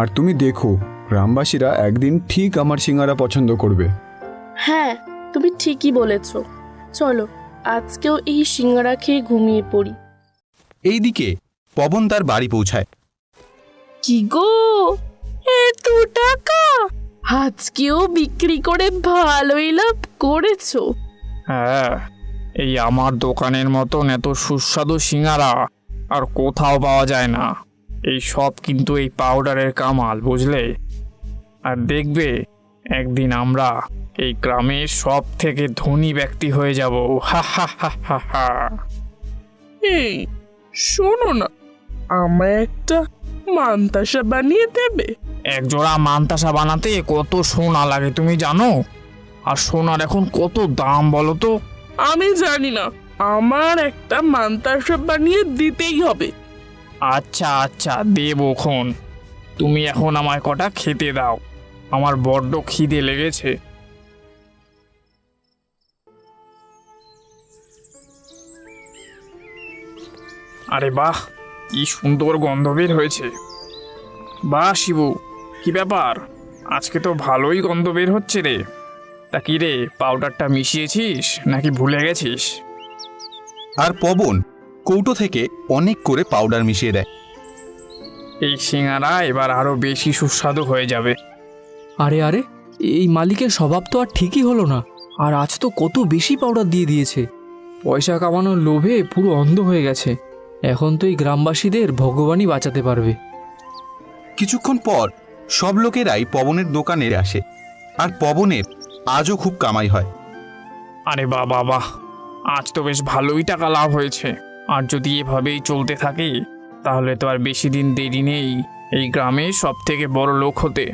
আর তুমি দেখো, গ্রামবাসীরা একদিন ঠিক আমার সিঙ্গারা পছন্দ করবে। হ্যাঁ, তুমি ঠিকই বলেছ। চলো আজকেও এই সিঙ্গারা খেয়ে ঘুমিয়ে পড়ি। এইদিকে পবন তার বাড়ি পৌঁছায়। কি গো, এত টাকা আজকেও বিক্রি করে ভালোই লাভ করেছো। হ্যাঁ, এই আমার দোকানের মতন এত সুস্বাদু সিঙ্গারা আর কোথাও পাওয়া যায় না। এই সব কিন্তু এই পাউডারের কামাল, বুঝলে? আর দেখবে একদিন আমরা এই গ্রামের সব থেকে ধনী ব্যক্তি হয়ে যাব। হা হা হা হা হা। এই শোনো না, আমায় একটা মান্তাসা বানিয়ে দেবে? এক জোড়া মান্তাসা বানাতে কত সোনা লাগে তুমি জানো? আর সোনার এখন কত দাম বলো তো? আমি জানি না, আমার একটা মান্তাসা বানিয়ে দিতেই হবে। আচ্ছা আচ্ছা, দেবক্ষণ, তুমি এখন আমায় কটা খেতে দাও, আমার বড্ড খিদে লেগেছে। আরে বাহ, কি সুন্দর গন্ধ বের হয়েছে। বাহ শিবু, কি ব্যাপার, আজকে তো ভালোই গন্ধ বের হচ্ছে রে। তা কি রে, পাউডারটা মিশিয়েছিস নাকি ভুলে গেছিস? আর পবন কৌটো থেকে অনেক করে পাউডার মিশিয়ে দেয়। এই সিঙ্গারা এবার আরো বেশি সুস্বাদু হয়ে যাবে। আরে আরে, এই মালিকের স্বভাব তো আর ঠিকই হলো না। আর আজ তো কত বেশি পাউডার দিয়ে দিয়েছে। পয়সা কামানোর লোভে পুরো অন্ধ হয়ে গেছে। এখন তো এই গ্রামবাসীদের ভগবানই বাঁচাতে পারবে। কিছুক্ষণ পর সব লোকেরাই পবনের দোকানে আসে, আর পবনের আজও খুব কামাই হয়। আরে বাবা বাহ, আজ তো বেশ ভালোই টাকা লাভ হয়েছে। আর যদি এভাবেই চলতে থাকে তাহলে তো আর বেশি দিন দেরি নেই এই গ্রামে সব থেকে বড় লোক হতে।